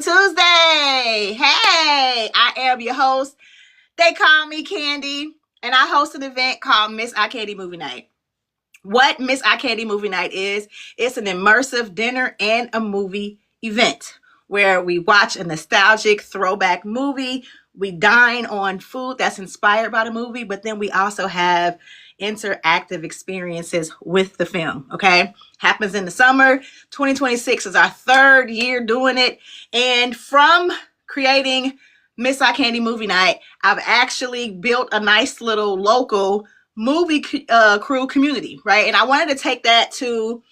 Crew Tuesday. Hey, I am your host. They call me Candy, and I host an event called Miss I Candy Movie Night. What Miss I Candy Movie Night is, it's an immersive dinner and a movie event where we watch a nostalgic throwback movie. We dine on food that's inspired by the movie, but then we also have interactive experiences with the film, okay? Happens in the summer. 2026 is our third year doing it. And from creating Miss I Candy Movie Night, I've actually built a nice little local movie crew community, right? And I wanted to take that to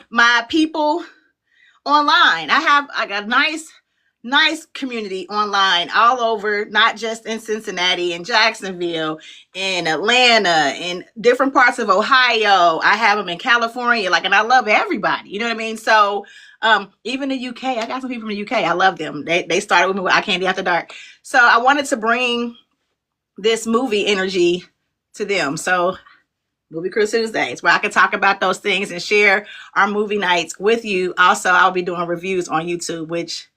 my people online. I got a nice community online all over, not just in Cincinnati and Jacksonville, in Atlanta, in different parts of Ohio. I have them in California, and I love everybody. You know what I mean? So even the UK, I got some people from the UK. I love them. They started with me with I Candy After Dark. So I wanted to bring this movie energy to them. So Movie Crew Tuesdays, where I can talk about those things and share our movie nights with you. Also, I'll be doing reviews on YouTube, which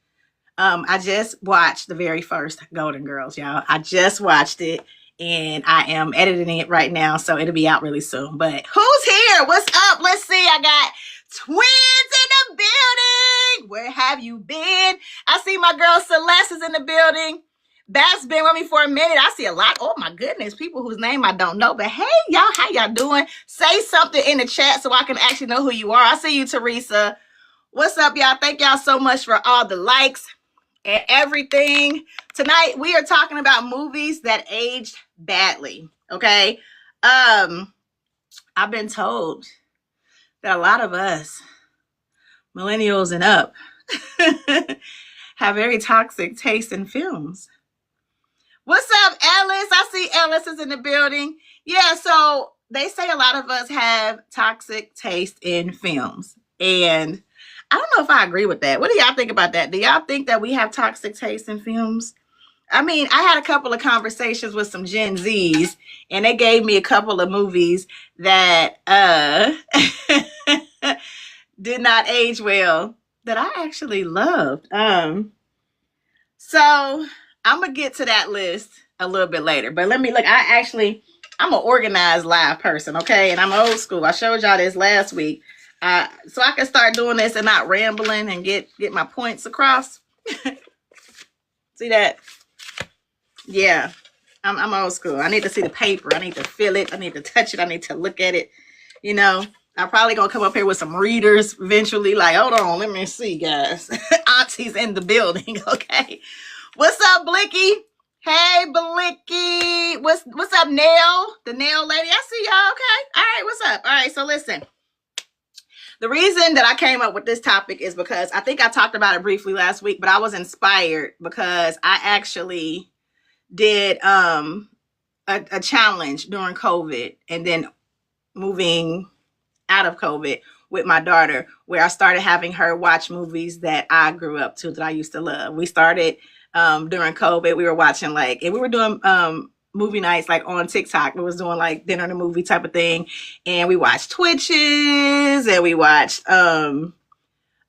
I just watched the very first Golden Girls, y'all. I just watched it, and I am editing it right now, so it'll be out really soon. But who's here? What's up? Let's see. I got twins in the building. Where have you been? I see my girl Celeste is in the building. That's been with me for a minute. I see a lot. Oh my goodness, people whose name I don't know. But hey, y'all, how y'all doing? Say something in the chat so I can actually know who you are. I see you, Teresa. What's up, y'all? Thank y'all so much for all the likes and everything. Tonight we are talking about movies that aged badly. Okay. I've been told that a lot of us, millennials and up, have very toxic taste in films. What's up, Ellis? I see Ellis is in the building. Yeah, so they say a lot of us have toxic taste in films. And I don't know if I agree with that. What do y'all think about that? Do y'all think that we have toxic taste in films? I mean, I had a couple of conversations with some Gen Zs, and they gave me a couple of movies that did not age well that I actually loved. So I'm going to get to that list a little bit later. But let me look. I'm an organized live person, okay? And I'm old school. I showed y'all this last week. So I can start doing this and not rambling and get my points across. See that? Yeah, I'm old school. I need to see the paper. I need to feel it. I need to touch it. I need to look at it. You know, I'm probably going to come up here with some readers eventually. Like, hold on, let me see, guys. Auntie's in the building, okay? What's up, Blicky? Hey, Blicky. What's up, Nail? The nail lady. I see y'all, okay? All right, what's up? All right, so listen. The reason that I came up with this topic is because I think I talked about it briefly last week, but I was inspired because I actually did a challenge during COVID and then moving out of COVID with my daughter, where I started having her watch movies that I grew up to, that I used to love. We started during COVID. We were watching and we were doing movie nights on TikTok. We was doing dinner and a movie type of thing, and we watched Twitches, and we watched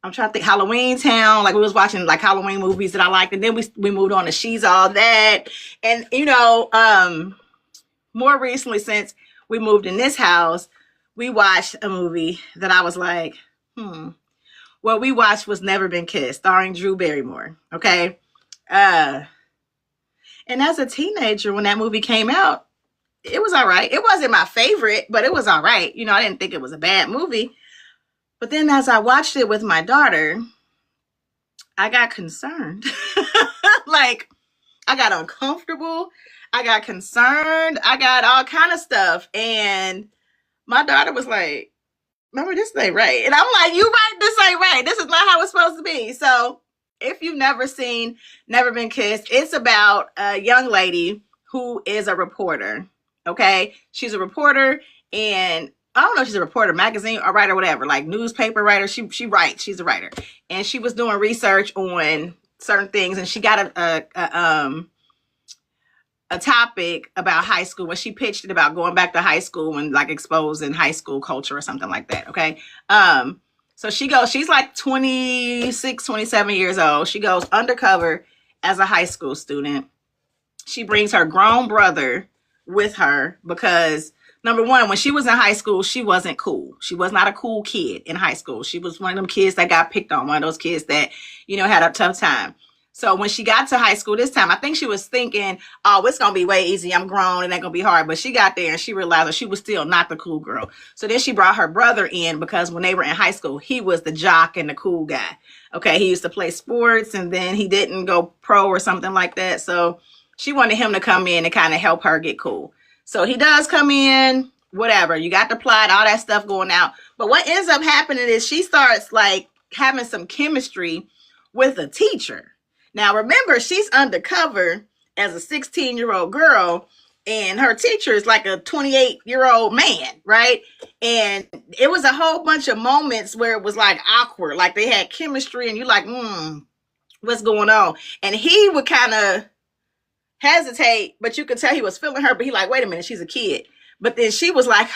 I'm trying to think, Halloween Town. We was watching Halloween movies that I liked, and then we moved on to She's All That. And more recently, since we moved in this house, we watched a movie that I was like, what we watched was Never Been Kissed, starring Drew Barrymore. Okay. And as a teenager, when that movie came out, it was all right. It wasn't my favorite, but it was all right. I didn't think it was a bad movie. But then as I watched it with my daughter, I got concerned. I got uncomfortable. I got concerned. I got all kind of stuff. And my daughter was like, "Remember, this ain't right." And I'm like, "You right, this ain't right. This is not how it's supposed to be." So if you've never seen Never Been Kissed, it's about a young lady who is a reporter, okay? She's a reporter, and I don't know if she's a reporter, magazine or writer, whatever, newspaper writer. She writes. She's a writer. And she was doing research on certain things, and she got a topic about high school when she pitched it about going back to high school and exposing high school culture or something like that, okay? So she's like 26, 27 years old. She goes undercover as a high school student. She brings her grown brother with her because, number one, when she was in high school, she wasn't cool. She was not a cool kid in high school. She was one of them kids that got picked on, one of those kids that, had a tough time. So when she got to high school this time, I think she was thinking, oh, it's going to be way easy. I'm grown. It ain't going to be hard. But she got there and she realized that she was still not the cool girl. So then she brought her brother in because when they were in high school, he was the jock and the cool guy. Okay, he used to play sports and then he didn't go pro or something like that. So she wanted him to come in and kind of help her get cool. So he does come in, whatever. You got the plot, all that stuff going out. But what ends up happening is she starts like having some chemistry with a teacher. Now, remember, she's undercover as a 16-year-old girl, and her teacher is like a 28-year-old man, right? And it was a whole bunch of moments where it was like awkward, like they had chemistry, and you're like, what's going on? And he would kind of hesitate, but you could tell he was feeling her, but he like, wait a minute, she's a kid. But then she was like,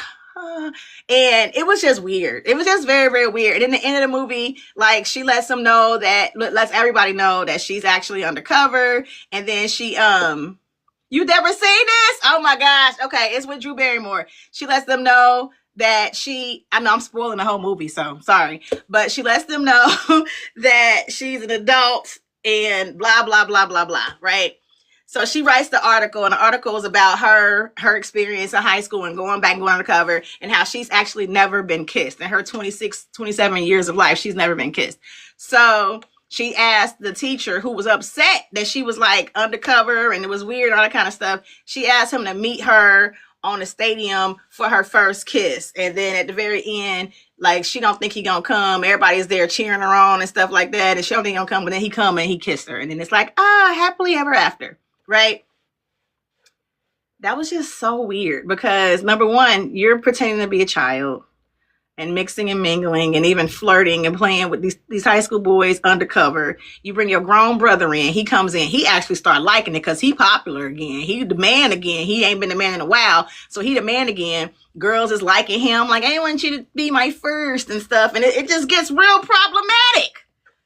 and it was just weird. It was just very, very weird. And in the end of the movie, like she lets everybody know that she's actually undercover. And then she, you never seen this? Oh my gosh. Okay. It's with Drew Barrymore. She lets them know that I know I'm spoiling the whole movie, so sorry, but she lets them know that she's an adult and blah, blah, blah, blah, blah. Right. So she writes the article, and the article is about her experience in high school and going back and going undercover and how she's actually never been kissed. In her 26, 27 years of life, she's never been kissed. So she asked the teacher, who was upset that she was like undercover and it was weird, all that kind of stuff. She asked him to meet her on the stadium for her first kiss. And then at the very end, like she don't think he gonna come. Everybody's there cheering her on and stuff like that. And she don't think he gonna come, but then he come and he kissed her. And then it's like, happily ever after. Right? That was just so weird because number one, you're pretending to be a child and mixing and mingling and even flirting and playing with these high school boys undercover. You bring your grown brother in. He comes in. He actually started liking it because he popular again. He the man again. He ain't been the man in a while. So he the man again. Girls is liking him. Like, I want you to be my first and stuff. And it just gets real problematic.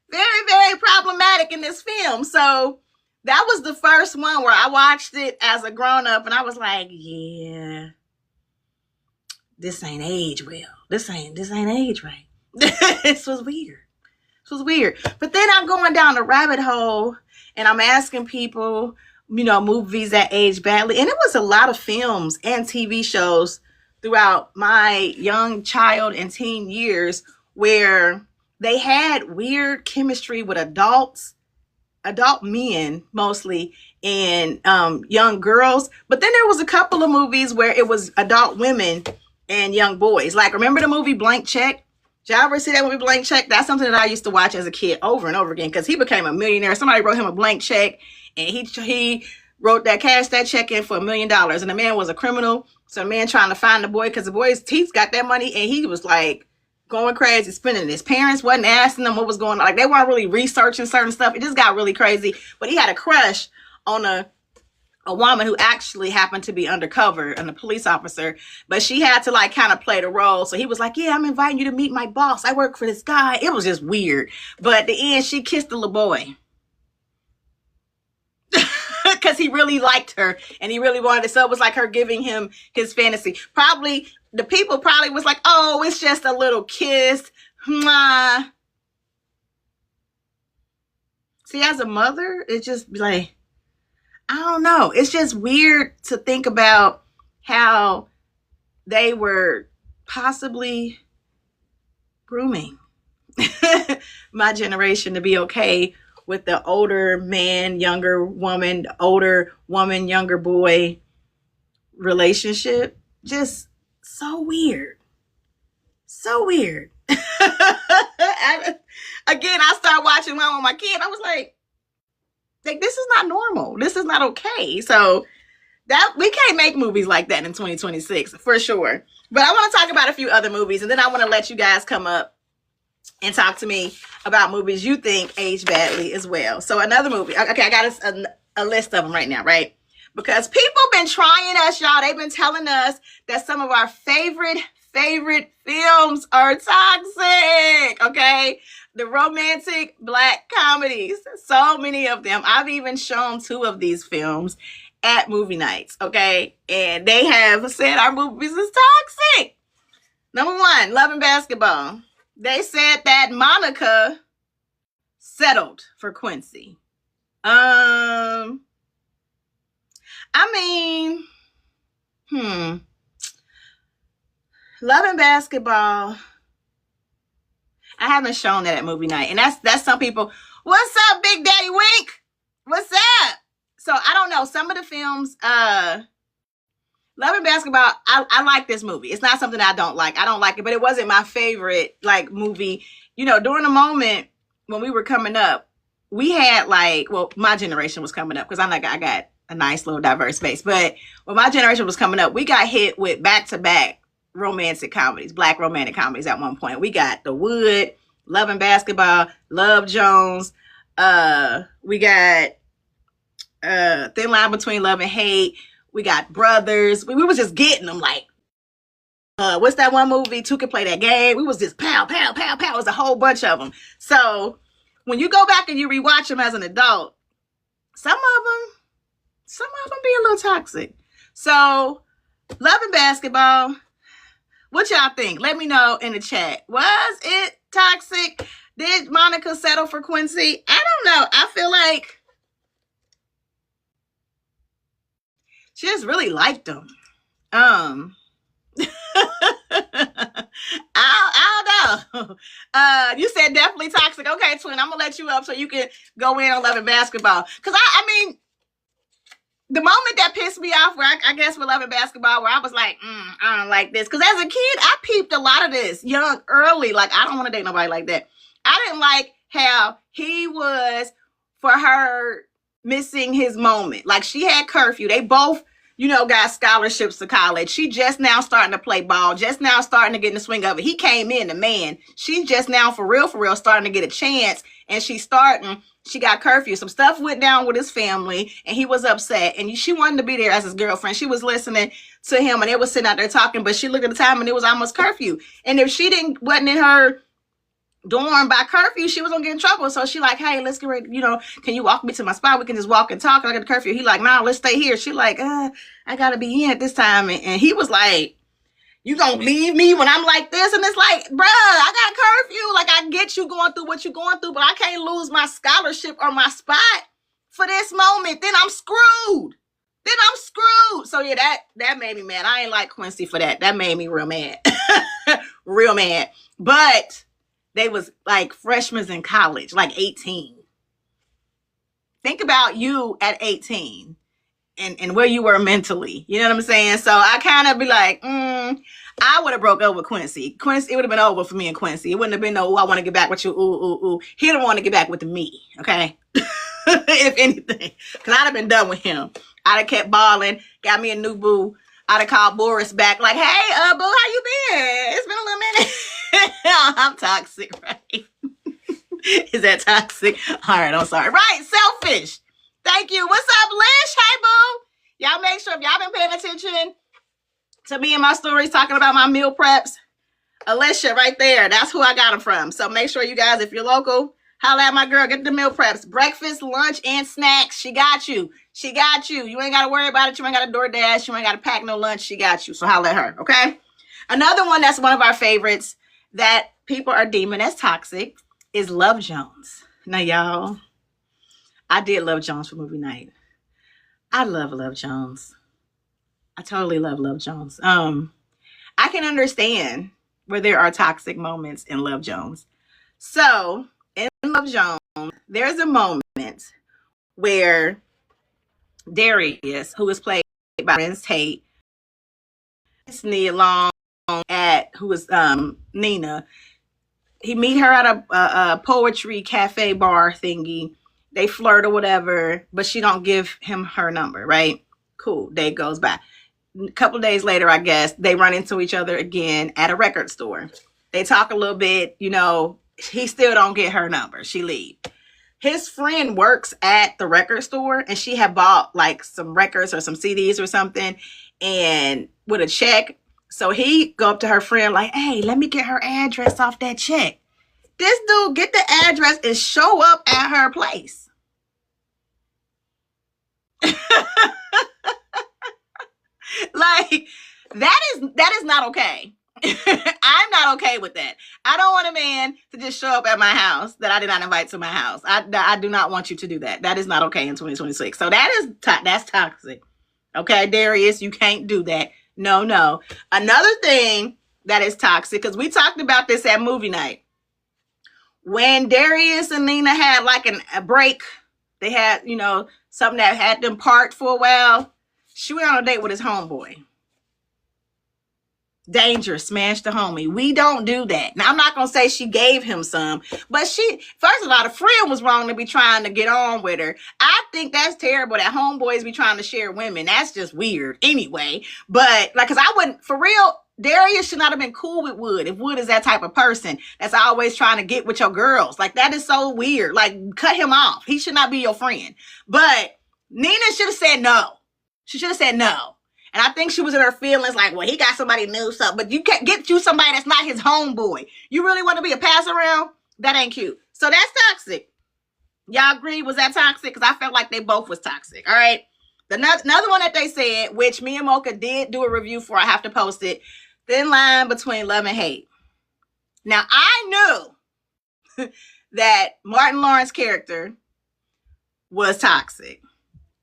Very, very problematic in this film. So that was the first one where I watched it as a grown-up and I was like, yeah, this ain't age well. This ain't age right. This was weird. But then I'm going down the rabbit hole and I'm asking people, movies that age badly. And it was a lot of films and TV shows throughout my young child and teen years where they had weird chemistry with adult men mostly, and young girls. But then there was a couple of movies where it was adult women and young boys. Like, remember the movie Blank Check? Did y'all ever see that movie Blank Check? That's something that I used to watch as a kid over and over again because he became a millionaire. Somebody wrote him a blank check and he wrote cashed that check in for $1 million. And the man was a criminal. So the man trying to find the boy because the boy's teeth got that money and he was like going crazy, spending. His parents wasn't asking them what was going on. Like, they weren't really researching certain stuff. It just got really crazy. But he had a crush on a woman who actually happened to be undercover and a police officer. But she had to like kind of play the role. So he was like, yeah, I'm inviting you to meet my boss. I work for this guy. It was just weird. But at the end, she kissed the little boy. Because he really liked her and he really wanted it. So it was like her giving him his fantasy. Probably the people was like, oh, it's just a little kiss. Mwah. See, as a mother, it's just like, I don't know. It's just weird to think about how they were possibly grooming my generation to be okay with the older man, younger woman, older woman, younger boy relationship. Just so weird. So weird. Again, I started watching one with my kid. I was like, this is not normal. This is not okay. So that we can't make movies like that in 2026 for sure. But I want to talk about a few other movies, and then I want to let you guys come up and talk to me about movies you think age badly as well. So another movie. Okay, I got a list of them right now, right? Because people been trying us, y'all. They've been telling us that some of our favorite favorite films are toxic, okay? The romantic black comedies. So many of them. I've even shown 2 of these films at movie nights, okay? And they have said our movies is toxic. Number 1, Love and Basketball. They said that Monica settled for Quincy. I mean, Love and Basketball. I haven't shown that at movie night. And that's some people. What's up, Big Daddy Wink? What's up? So I don't know. Some of the films, Love and Basketball, I like this movie. It's not something I don't like. I don't like it, but it wasn't my favorite like movie. You know, during the moment when we were coming up, we had my generation was coming up because I got a nice little diverse space. But when my generation was coming up, we got hit with back-to-back romantic comedies, black romantic comedies at one point. We got The Wood, Love and Basketball, Love Jones. We got Thin Line Between Love and Hate. We got Brothers. We was just getting them like, what's that one movie? Two Can Play That Game. We was just pow, pow, pow, pow. It was a whole bunch of them. So when you go back and you rewatch them as an adult, some of them be a little toxic. So Love and Basketball, what y'all think? Let me know in the chat. Was it toxic? Did Monica settle for Quincy? I don't know. I feel like she just really liked him. I don't know. You said definitely toxic. Okay, twin, I'm gonna let you up so you can go in on Love and Basketball. Cause I mean, the moment that pissed me off, where I guess with Love and Basketball, where I was like, I don't like this. Cause as a kid, I peeped a lot of this early. Like, I don't want to date nobody like that. I didn't like how he was for her missing his moment. Like, she had curfew. They both, got scholarships to college. She just now starting to play ball, just now starting to get in the swing of it. He came in, the man. She's just now for real, starting to get a chance. And she got curfew. Some stuff went down with his family and he was upset. And she wanted to be there as his girlfriend. She was listening to him and they was sitting out there talking, but she looked at the time and it was almost curfew. And if she wasn't in her dorm by curfew, she was gonna get in trouble. So she like, hey, let's get ready, can you walk me to my spot? We can just walk and talk. I got the curfew. He like, nah, let's stay here. She like, I gotta be in at this time. And he was like, you gonna leave me when I'm like this? And it's like, bruh, I got curfew. Like, I get you going through what you're going through, but I can't lose my scholarship or my spot for this moment. Then I'm screwed. So yeah, that made me mad. I ain't like Quincy for that. That made me real mad. Real mad. But they was like freshmen in college, like 18. Think about you at 18 and where you were mentally. You know what I'm saying? So I kind of be like, I would have broke up with Quincy. It would have been over for me and Quincy. It wouldn't have been no, I want to get back with you. Ooh. He didn't want to get back with me. Okay. If anything, because I'd have been done with him. I'd have kept balling, got me a new boo. I'd have called Boris back like, hey, boo, how you been? It's been a little minute. I'm toxic, right? Is that toxic? All right, I'm sorry. Right, selfish. Thank you. What's up, Lish? Hey, boo. Y'all make sure if y'all been paying attention to me and my stories talking about my meal preps, Alicia right there. That's who I got them from. So make sure you guys, if you're local, holla at my girl. Get the meal preps. Breakfast, lunch, and snacks. She got you. She got you. You ain't got to worry about it. You ain't got to DoorDash. You ain't got to pack no lunch. She got you. So holla at her, okay? Another one that's one of our favorites that people are deeming as toxic is Love Jones. Now, y'all, I did Love Jones for movie night. I love Love Jones. I totally love Love Jones. I can understand where there are toxic moments in Love Jones. So, in Love Jones, there's a moment where Darius, who is played by Prince Tate, Nia Long, who was Nina, he meet her at a poetry cafe bar thingy. They flirt or whatever, but she don't give him her number, right? Cool. Day goes by. A couple of days later, I guess, they run into each other again at a record store. They talk a little bit, he still don't get her number. She leave. His friend works at the record store and she had bought like some records or some CDs or something and with a check. So he go up to her friend like, hey, let me get her address off that check. This dude get the address and show up at her place. Like, that is not okay. I'm not okay with that. I don't want a man to just show up at my house that I did not invite to my house. I do not want you to do that. That is not okay in 2026. So that's toxic. Okay, Darius, you can't do that. No. Another thing that is toxic, because we talked about this at movie night. When Darius and Nina had like a break, they had, something that had them part for a while. She went on a date with his homeboy. Dangerous, smashed the homie. We don't do that. Now, I'm not going to say she gave him some, but first of all, the friend was wrong to be trying to get on with her. I think that's terrible that homeboys be trying to share women. That's just weird anyway. But, because I wouldn't, for real, Darius should not have been cool with Wood if Wood is that type of person that's always trying to get with your girls. Like, that is so weird. Like, cut him off. He should not be your friend. But Nina should have said no. She should have said no. And I think she was in her feelings like, well, he got somebody new, but you can't get you somebody that's not his homeboy. You really want to be a pass around? That ain't cute. So that's toxic. Y'all agree? Was that toxic? Because I felt like they both was toxic. All right. Another one that they said, which me and Mocha did do a review for, I have to post it. Thin line between love and hate. Now, I knew that Martin Lawrence's character was toxic.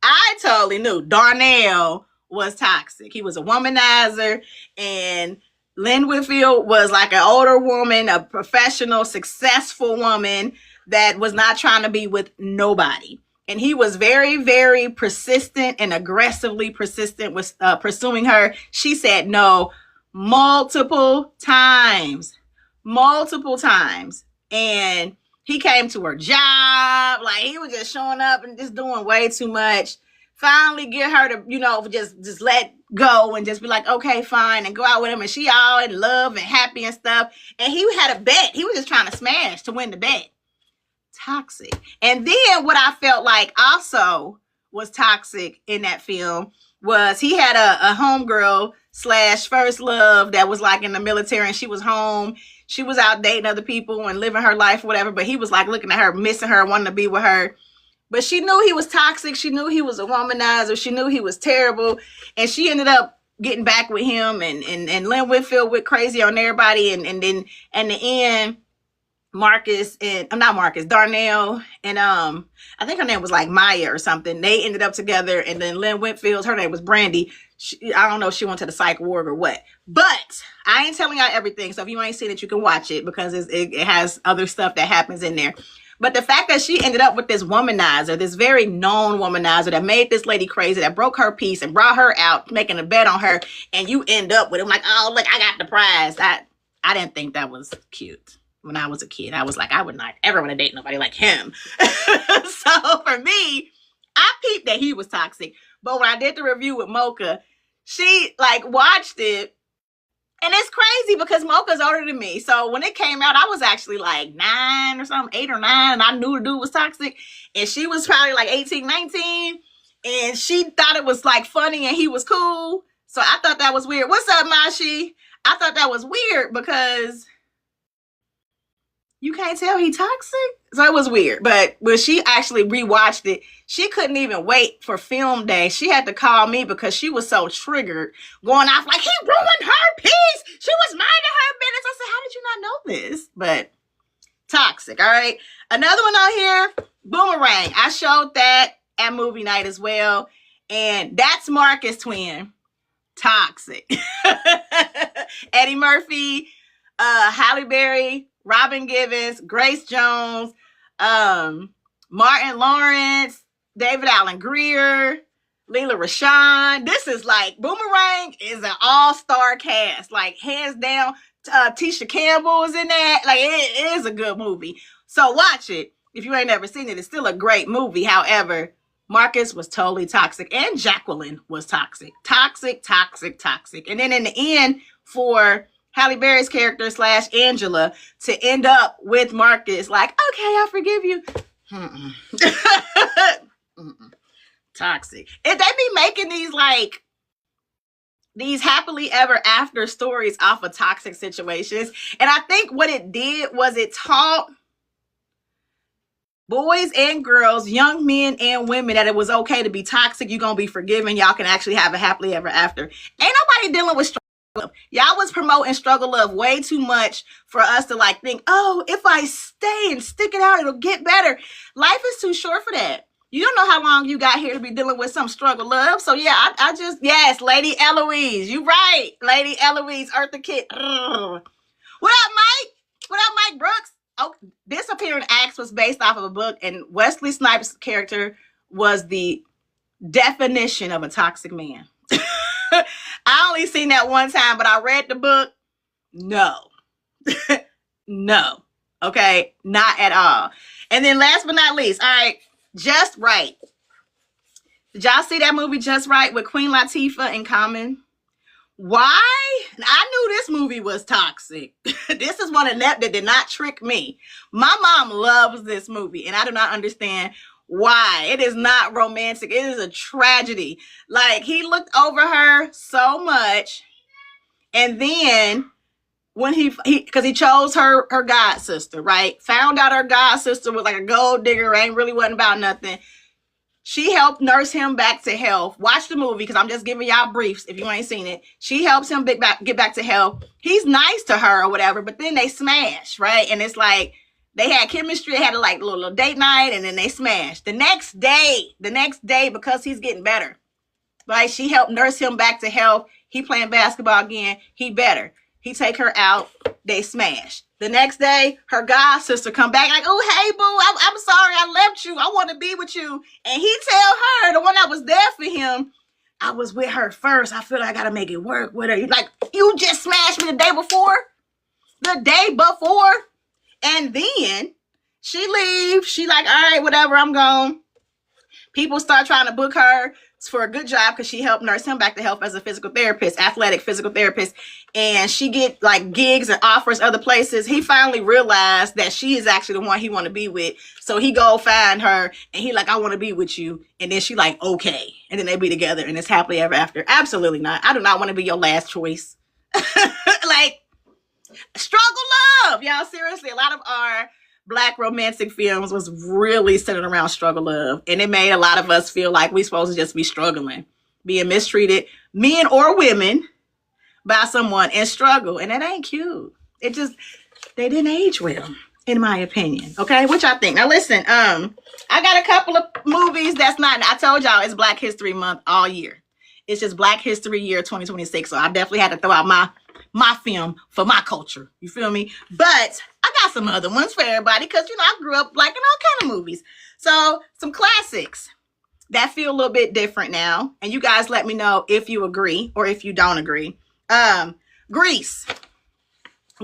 I totally knew Darnell was toxic. He was a womanizer, and Lynn Whitfield was like an older woman, a professional, successful woman that was not trying to be with nobody. And he was very, very persistent and aggressively persistent with pursuing her. She said no multiple times. And he came to her job. Like, he was just showing up and just doing way too much. Finally get her to, just let go and just be like, okay, fine, and go out with him. And she all in love and happy and stuff. And he had a bet. He was just trying to smash to win the bet. Toxic. And then what I felt like also was toxic in that film was he had a homegirl / first love that was like in the military, and she was home. She was out dating other people and living her life, whatever. But he was like looking at her, missing her, wanting to be with her. But she knew he was toxic. She knew he was a womanizer. She knew he was terrible. And she ended up getting back with him. And Lynn Whitfield went crazy on everybody. And then in the end, Darnell and I think her name was like Maya or something. They ended up together. And then Lynn Whitfield, her name was Brandy. I don't know if she went to the psych ward or what. But I ain't telling y'all everything. So if you ain't seen it, you can watch it because it has other stuff that happens in there. But the fact that she ended up with this womanizer, this very known womanizer that made this lady crazy, that broke her peace and brought her out, making a bet on her, and you end up with him like, oh, look, I got the prize. I didn't think that was cute. When I was a kid, I was like, I would not ever want to date nobody like him. So for me, I peeped that he was toxic. But when I did the review with Mocha, she watched it. And it's crazy because Mocha's older than me. So when it came out, I was actually like 9 or something, 8 or 9. And I knew the dude was toxic. And she was probably like 18, 19. And she thought it was like funny and he was cool. So I thought that was weird. What's up, Mashi? I thought that was weird because you can't tell he toxic. So it was weird. But when she actually rewatched it, she couldn't even wait for film day. She had to call me because she was so triggered, going off like, he ruined her peace. She was minding her business. I said, how did you not know this? But toxic, all right? Another one on here, Boomerang. I showed that at movie night as well. And that's Marcus' twin. Toxic. Eddie Murphy, Halle Berry, Robin Givens, Grace Jones, Martin Lawrence, David Allen Greer, Leela Rashawn. This is like, Boomerang is an all-star cast. Like, hands down, Tisha Campbell is in that. Like, it is a good movie. So watch it. If you ain't never seen it, it's still a great movie. However, Marcus was totally toxic. And Jacqueline was toxic. Toxic. And then in the end, for Halle Berry's character / Angela to end up with Marcus, like, okay, I forgive you. Toxic. If they be making these like these happily ever after stories off of toxic situations. And I think what it did was it taught boys and girls, young men and women, that it was okay to be toxic. You're going to be forgiven. Y'all can actually have a happily ever after. Ain't nobody dealing with struggle love. Y'all was promoting struggle love way too much for us to like think, oh, if I stay and stick it out, it'll get better. Life is too short for that. You don't know how long you got here to be dealing with some struggle love. So yeah, I just, yes, Lady Eloise. You right. Lady Eloise, Eartha Kitt. What up, Mike? What up, Mike Brooks? Oh, Disappearing Acts was based off of a book, and Wesley Snipes' character was the definition of a toxic man. I only seen that one time, but I read the book. No. No. Okay? Not at all. And then last but not least, all right, Just Right. Did y'all see that movie Just Right with Queen Latifah and Common? Why? I knew this movie was toxic. This is one of that did not trick me. My mom loves this movie, and I do not understand why. It is not romantic. It is a tragedy. Like, he looked over her so much, and then when because he chose her god sister, right? Found out her god sister was like a gold digger, ain't really wasn't about nothing. She helped nurse him back to health. Watch the movie, because I'm just giving y'all briefs if you ain't seen it. She helps him get back to health. He's nice to her or whatever, but then they smash, right? And it's like they had chemistry. They had a like little date night, and then they smashed. The next day, because he's getting better, right? She helped nurse him back to health. He playing basketball again. He better. He take her out. They smash. The next day, her god sister come back like, oh, hey, boo, I'm sorry I left you. I want to be with you. And he tell her, the one that was there for him, I was with her first. I feel like I got to make it work with her. He's like, you just smashed me the day before. And then she leaves. She like, all right, whatever, I'm gone. People start trying to book her for a good job because she helped nurse him back to health as a physical therapist, athletic physical therapist. And she get like gigs and offers other places. He finally realized that she is actually the one he want to be with. So he go find her, and he like, I want to be with you. And then she like, okay. And then they be together, and it's happily ever after. Absolutely not. I do not want to be your last choice. Like, struggle love. Y'all, seriously, a lot of our Black romantic films was really centered around struggle love. And it made a lot of us feel like we supposed to just be struggling, being mistreated, men or women, by someone and struggle. And that ain't cute. It just, they didn't age well, in my opinion. Okay, what y'all think? Now listen, I got a couple of movies that's not, I told y'all it's Black History Month all year. It's just Black History Year 2026. So I definitely had to throw out my film for my culture. You feel me? But I got some other ones for everybody, because, you know, I grew up liking all kind of movies. So some classics that feel a little bit different now. And you guys let me know if you agree or if you don't agree. Grease.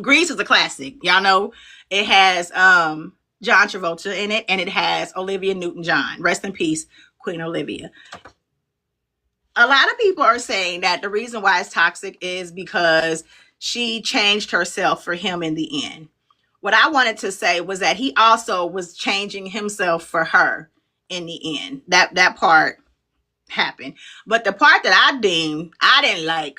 Grease is a classic. Y'all know it has John Travolta in it, and it has Olivia Newton-John. Rest in peace, Queen Olivia. A lot of people are saying that the reason why it's toxic is because she changed herself for him in the end. What I wanted to say was that he also was changing himself for her in the end. That part happened. But the part that I deemed I didn't like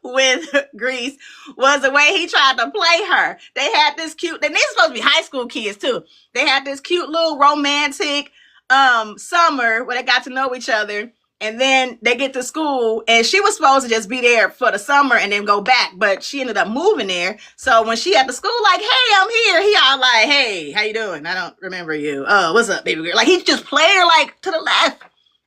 with Grease was the way he tried to play her. They had this cute, and these are supposed to be high school kids too. They had this cute little romantic summer where they got to know each other. And then they get to school, and she was supposed to just be there for the summer and then go back. But she ended up moving there. So when she at the school, like, hey, I'm here. He all like, hey, how you doing? I don't remember you. Oh, what's up, baby girl? Like, he just played her like to the left.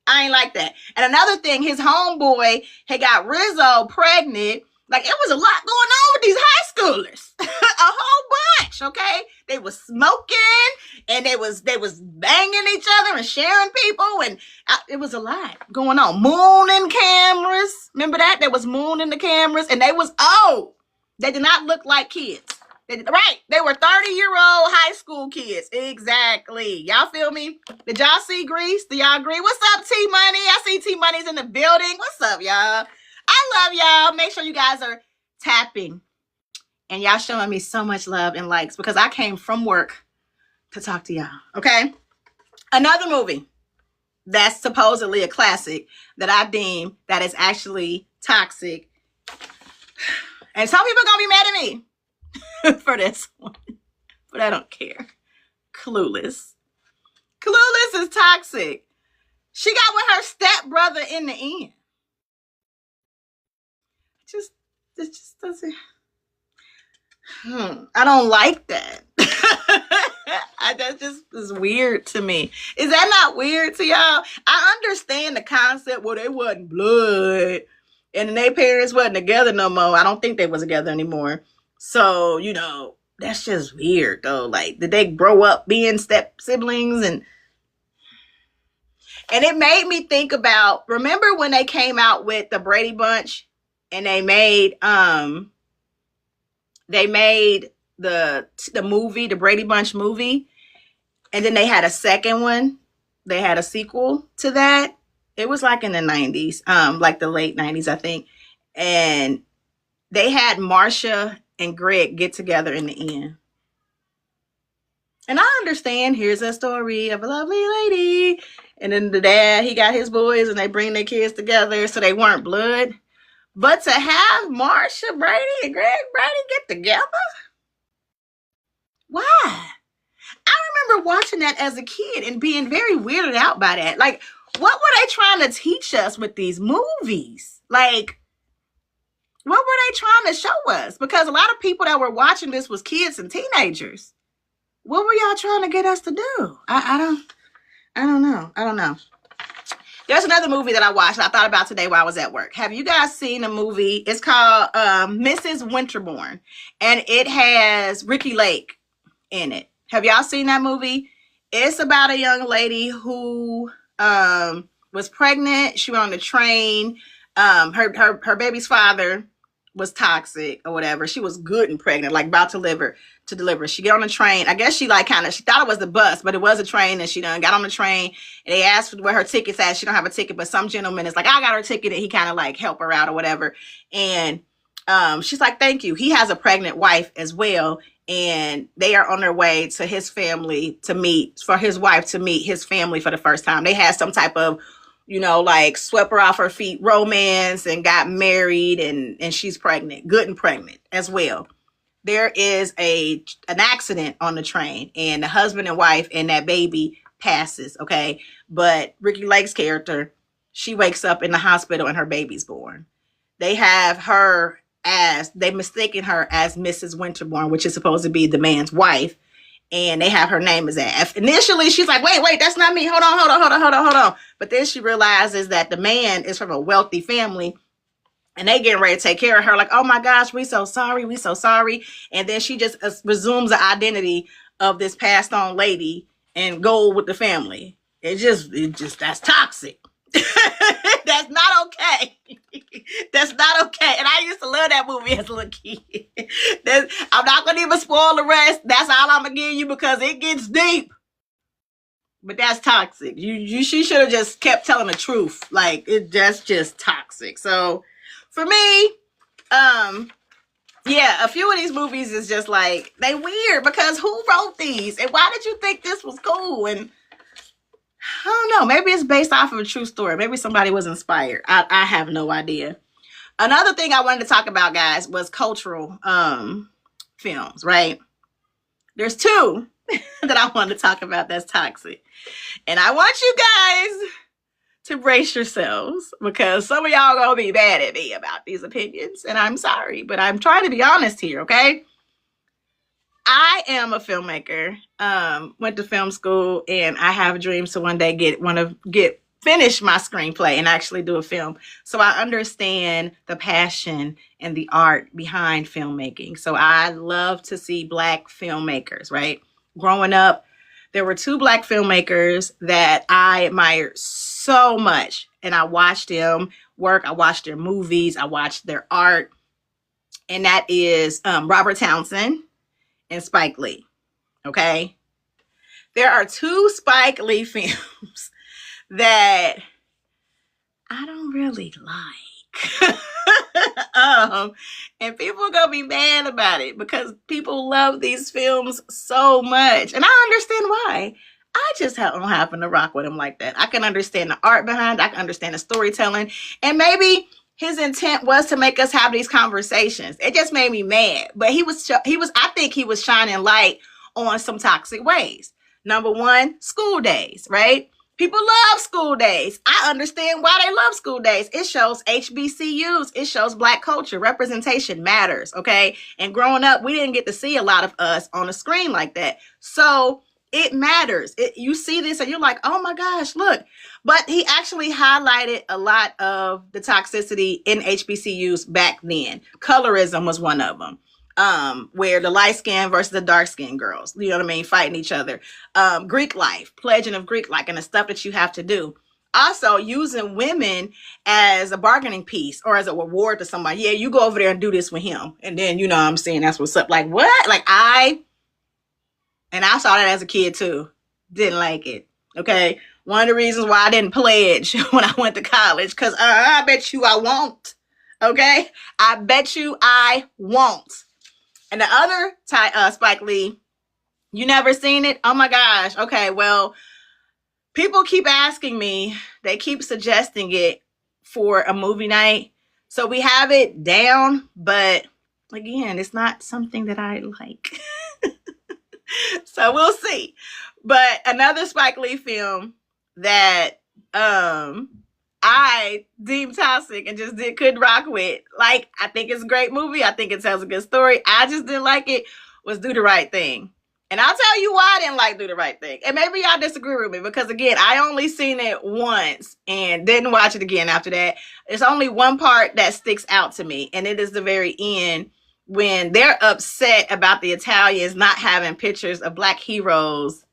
I ain't like that. And another thing, his homeboy had got Rizzo pregnant. Like, it was a lot going on with these high schoolers. A whole bunch, okay? They was smoking, and they was banging each other and sharing people, and it was a lot going on. Mooning cameras. Remember that? There was mooning the cameras, and they was old. They did not look like kids. They were 30-year-old high school kids. Exactly. Y'all feel me? Did y'all see Grease? Do y'all agree? What's up, T-Money? I see T-Money's in the building. What's up, y'all? I love y'all. Make sure you guys are tapping. And y'all showing me so much love and likes, because I came from work to talk to y'all. Okay? Another movie that's supposedly a classic that I deem that is actually toxic. And some people are gonna be mad at me for this one, but I don't care. Clueless. Clueless is toxic. She got with her stepbrother in the end. It just doesn't. I don't like that. That just is weird to me. Is that not weird to y'all? I understand the concept where they wasn't blood and their parents wasn't together no more. I don't think they was together anymore. So, you know, that's just weird though. Like, did they grow up being step siblings? And it made me think about, remember when they came out with the Brady Bunch and they made the movie, the Brady Bunch movie, and then they had a second one. They had a sequel to that. It was like in the 90s, like the late 90s, I think. And they had Marsha and Greg get together in the end. And I understand, here's a story of a lovely lady. And then the dad, he got his boys and they bring their kids together so they weren't blood. But to have Marsha Brady and Greg Brady get together? Why? I remember watching that as a kid and being very weirded out by that. Like, what were they trying to teach us with these movies? Like, what were they trying to show us? Because a lot of people that were watching this was kids and teenagers. What were y'all trying to get us to do? I don't know. There's another movie that I watched I thought about today while I was at work. Have you guys seen a movie? It's called Mrs. Winterbourne. And it has Ricky Lake in it. Have y'all seen that movie? It's about a young lady who was pregnant. She went on the train. Her baby's father was toxic or whatever. She was good and pregnant, like about to deliver. She get on the train. I guess she she thought it was the bus, but it was a train, and she done got on the train and they asked where her ticket's at. She don't have a ticket, but some gentleman is like, I got her ticket, and he kind of like help her out or whatever. And she's like, thank you. He has a pregnant wife as well. And they are on their way to his family for his wife to meet his family for the first time. They had some type of, you know, like swept her off her feet romance and got married, and she's pregnant, good and pregnant as well. There is an accident on the train, and the husband and wife and that baby passes, okay? But Ricky Lake's character, she wakes up in the hospital and her baby's born. They mistaken her as Mrs. Winterbourne, which is supposed to be the man's wife. And they have her name as that. Initially, she's like, wait, that's not me. Hold on. But then she realizes that the man is from a wealthy family and they getting ready to take care of her. Like, oh my gosh, we so sorry. And then she just resumes the identity of this passed on lady and go with the family. It just that's toxic. That's not okay. That's not okay. And I used to love that movie as a little kid. I'm not going to even spoil the rest. That's all I'm going to give you because it gets deep. But that's toxic. She should have just kept telling the truth. Like, that's just toxic. So, for me, yeah, a few of these movies is just like, they weird because who wrote these? And why did you think this was cool? And I don't know. Maybe it's based off of a true story. Maybe somebody was inspired. I have no idea. Another thing I wanted to talk about, guys, was cultural films, right? There's two that I wanted to talk about that's toxic. And I want you guys to brace yourselves because some of y'all gonna be mad at me about these opinions. And I'm sorry, but I'm trying to be honest here, okay? I am a filmmaker, went to film school, and I have dreams to one day finish my screenplay and actually do a film. So I understand the passion and the art behind filmmaking. So I love to see Black filmmakers, right? Growing up, there were two Black filmmakers that I admired so much. And I watched them work. I watched their movies. I watched their art. And that is Robert Townsend and Spike Lee, okay? There are two Spike Lee films that I don't really like. And people are gonna be mad about it because people love these films so much. And I understand why. I just don't happen to rock with them like that. I can understand the art behind it. I can understand the storytelling. And maybe his intent was to make us have these conversations. It just made me mad. But I think he was shining light on some toxic ways. Number one, school days, right? People love school days. I understand why they love school days. It shows HBCUs. It shows Black culture. Representation matters, okay? And growing up, we didn't get to see a lot of us on the screen like that. So it matters. You see this and you're like, oh my gosh, look. But he actually highlighted a lot of the toxicity in HBCUs back then. Colorism was one of them. Where the light skin versus the dark skin girls, you know what I mean, fighting each other. Greek life, pledging of Greek life, and the stuff that you have to do. Also, using women as a bargaining piece or as a reward to somebody. Yeah, you go over there and do this with him. And then, you know what I'm saying, that's what's up. Like, what? Like, I saw that as a kid too. Didn't like it. Okay. One of the reasons why I didn't pledge when I went to college, because I bet you I won't. Okay. I bet you I won't. And the other Spike Lee, you never seen it? Oh my gosh. Okay. Well, people keep asking me, they keep suggesting it for a movie night. So we have it down, but again, it's not something that I like. So we'll see. But another Spike Lee film that I deemed toxic and just couldn't rock with. Like, I think it's a great movie. I think it tells a good story. I just didn't like it. Was Do the Right Thing. And I'll tell you why I didn't like Do the Right Thing. And maybe y'all disagree with me because, again, I only seen it once and didn't watch it again after that. There's only one part that sticks out to me, and it is the very end when they're upset about the Italians not having pictures of Black heroes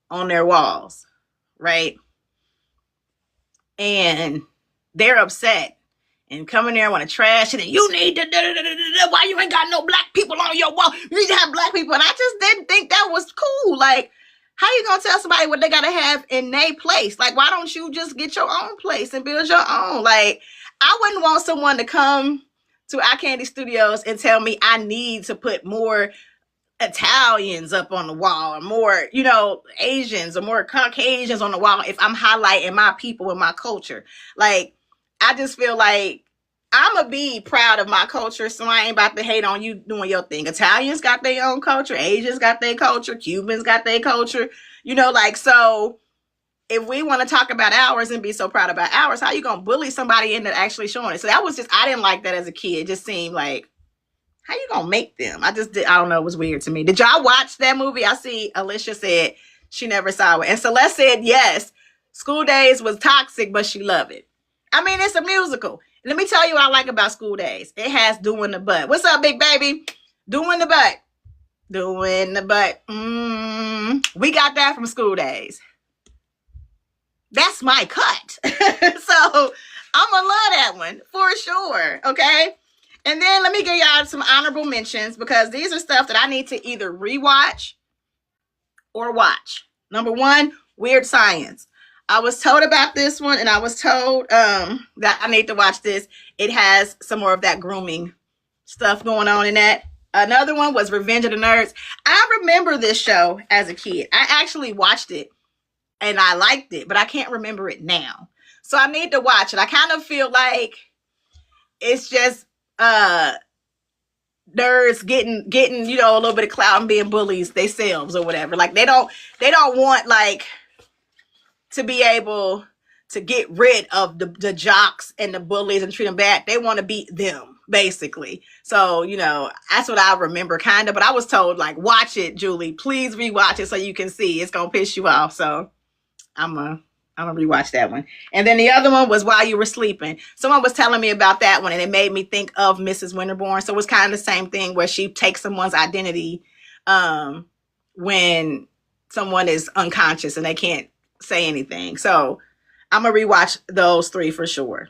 on their walls, right? And they're upset and coming there want to trash it. And you need to, why you ain't got no Black people on your wall? You need to have Black people. And I just didn't think that was cool. Like, how you going to tell somebody what they got to have in their place? Like, why don't you just get your own place and build your own? Like, I wouldn't want someone to come to Eye Candy Studios and tell me I need to put more Italians up on the wall or more, you know, Asians or more Caucasians on the wall if I'm highlighting my people and my culture. Like, I just feel like I'm going to be proud of my culture, so I ain't about to hate on you doing your thing. Italians got their own culture. Asians got their culture. Cubans got their culture. You know, like, so if we want to talk about ours and be so proud about ours, how you going to bully somebody into actually showing it? So that was just, I didn't like that as a kid. It just seemed like, how you gonna make them? I don't know. It was weird to me. Did y'all watch that movie? I see Alicia said she never saw it. And Celeste said, yes, School Days was toxic, but she loved it. I mean, it's a musical. Let me tell you what I like about School Days. It has Doing the Butt. What's up, big baby? Doing the Butt. Doing the Butt. We got that from School Days. That's my cut. So I'm gonna love that one for sure. Okay. And then let me give y'all some honorable mentions because these are stuff that I need to either rewatch or watch. Number one, Weird Science. I was told about this one and I was told that I need to watch this. It has some more of that grooming stuff going on in that. Another one was Revenge of the Nerds. I remember this show as a kid. I actually watched it and I liked it, but I can't remember it now. So I need to watch it. I kind of feel like it's just nerds getting you know a little bit of clout and being bullies themselves or whatever. Like they don't want like to be able to get rid of the jocks and the bullies and treat them bad. They want to beat them basically. So you know that's what I remember kind of. But I was told like watch it, Julie. Please rewatch it so you can see. It's gonna piss you off. So I'm gonna rewatch that one. And then the other one was While You Were Sleeping. Someone was telling me about that one and it made me think of Mrs. Winterbourne. So it was kind of the same thing where she takes someone's identity when someone is unconscious and they can't say anything. So I'm going to rewatch those three for sure.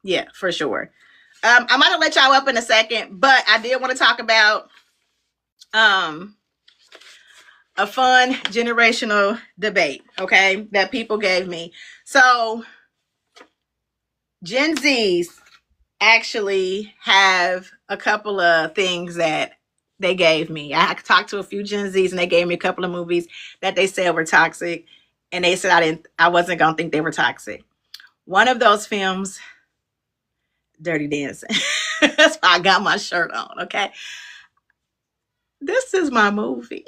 Yeah, for sure. I'm going to let y'all up in a second, but I did want to talk about a fun generational debate, okay, that people gave me. So Gen Zs actually have a couple of things that they gave me. I talked to a few Gen Zs and they gave me a couple of movies that they said were toxic. And they said I wasn't going to think they were toxic. One of those films Dirty Dancing. That's why I got my shirt on. Okay, this is my movie.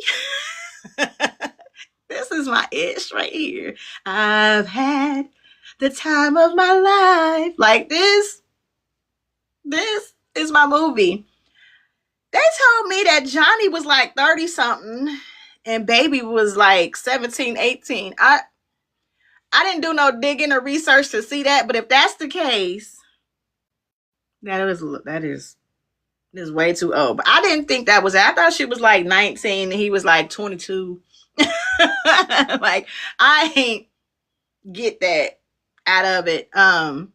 This is my ish right here. I've had the time of my life. Like this. This is my movie. They told me that Johnny was like 30 something and Baby was like 17, 18. I didn't do no digging or research to see that, but if that's the case, that is way too old. But I didn't think that was it. I thought she was like 19 and he was like 22. Like I ain't get that out of it. But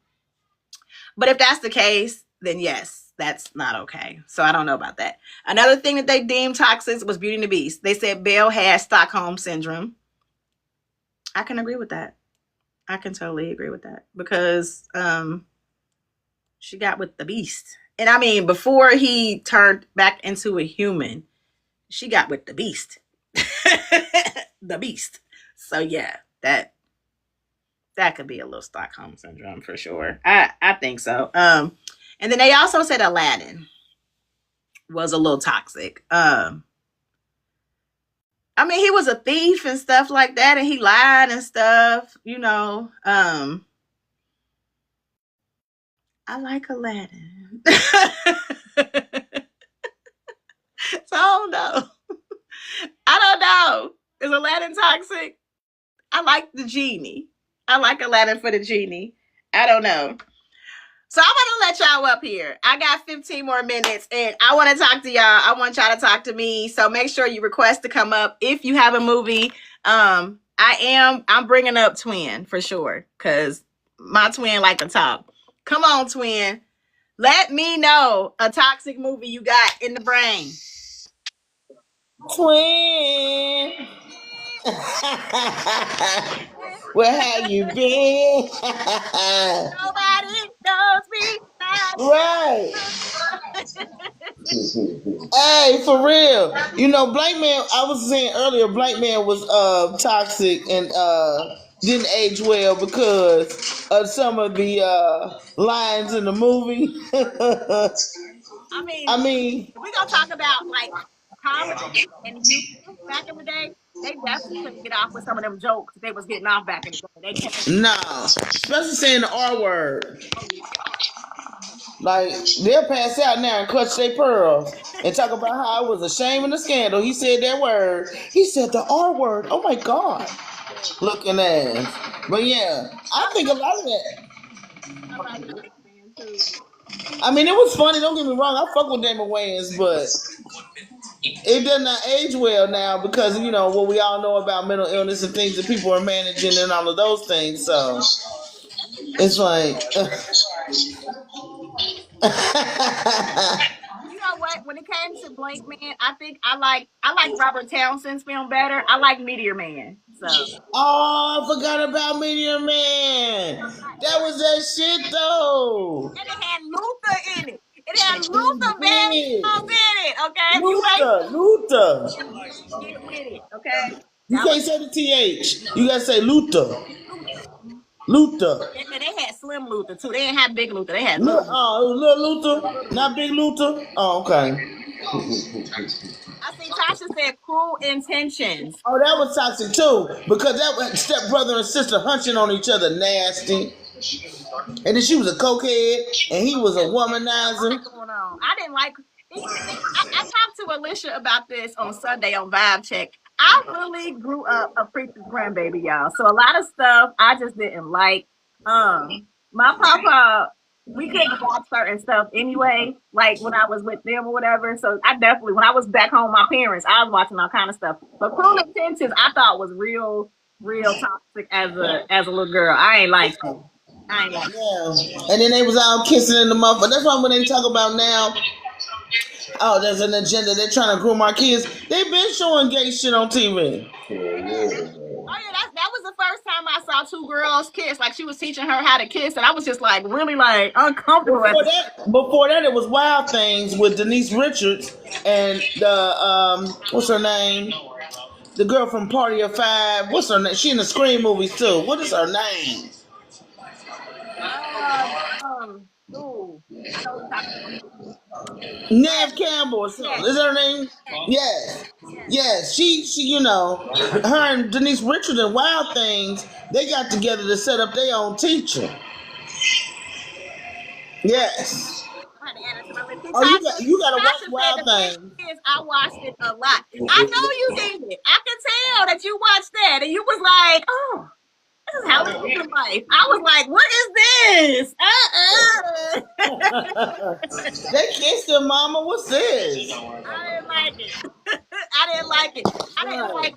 if that's the case, then yes, that's not okay. So I don't know about that. Another thing that they deemed toxic was Beauty and the Beast. They said Belle has Stockholm syndrome. I can agree with that. I can totally agree with that because she got with the Beast. And I mean, before he turned back into a human, she got with the Beast. The Beast. So yeah, that could be a little Stockholm syndrome for sure. I think so. And then they also said Aladdin was a little toxic. I mean, he was a thief and stuff like that, and he lied and stuff, you know. I like Aladdin. So I don't know. I don't know. Is Aladdin toxic? I like the genie. I like Aladdin for the genie. I don't know. So I want to let y'all up here. I got 15 more minutes and I want to talk to y'all. I want y'all to talk to me. So make sure you request to come up if you have a movie. I'm bringing up Twin for sure because my twin like to talk. Come on, Twin. Let me know a toxic movie you got in the brain. Twin. Where have you been? Nobody knows me Right. like Hey, for real. You know, Black Man, I was saying earlier, Black Man was toxic and didn't age well because of some of the lines in the movie. I mean, I mean, if we gonna talk about like comedy and humor back in the day, they definitely couldn't get off with some of them jokes they was getting off back in the day. They kept, nah. Especially saying the R word. oh yeah, Like they'll pass out now and clutch their pearls and talk about how it was a shame and a scandal. He said that word. He said the R word. Oh my God. yeah. Looking ass. But yeah, I think a lot of that. I like Damon Man too. I mean, it was funny. Don't get me wrong. I fuck with Damon Wayans, but it does not age well now because you know what we all know about mental illness and things that people are managing and all of those things. So it's like. You know what? When it came to Blank Man, I think I like Robert Townsend's film better. I like Meteor Man. So and Oh, I forgot about Meteor Man. That was that shit though. it had Luther in it. It had Luther It Vandross did. in it. Okay, if you ain't Luther, Luther. get with it. Okay, You that was can't say the TH. You gotta say Luther. Luther. Luther. They had Slim Luther too. They didn't have Big Luther. They had Look, Little Luther. oh, little Luther, Little Luther. not big Luther. Oh, okay. I see Tasha said Cruel Intentions. Oh, that was toxic too, because that was step brother and sister hunching on each other, nasty. And then she was a cokehead, and he was a A lot womanizer. going on. I didn't like. I talked to Alicia about this on Sunday on Vibe Check. I really grew up a preacher's grandbaby, y'all. So a lot of stuff I just didn't like. My papa, we couldn't watch certain stuff anyway, like when I was with them or whatever. So I definitely, when I was back home, with my parents, I was watching all kind of stuff. But Cruel Intentions, I thought was real, real toxic as a little girl. I ain't like that. I ain't like. Yeah, and then they was all kissing in the mouth. But that's why when they talk about now, oh, there's an agenda. They're trying to groom our kids. They've been showing gay shit on TV. Oh yeah, that was the first time I saw two girls kiss. Like she was teaching her how to kiss, and I was just like really like uncomfortable at Before that, it was Wild Things with Denise Richards and the what's her name? The girl from Party of Five. What's her name? She in the Scream movies too. What is her name? uh ooh. know who I'm talking about. Yes, Nev Campbell or something. yes, Is that her name? yes, Yes. yes. Yes. She, her and Denise Richards and Wild Things, they got together to set up their own teacher. Yes. I had to add it to my list. See, Oh, you gotta watch Tasha said Wild the thing Things. is, I watched it a lot. I know you did. I can tell that you watched that, and you was like, "Oh, this is how we live in life." I was like, "What is this?" They kissed her mama. What's this? I didn't like it. I didn't like it. I didn't Right. like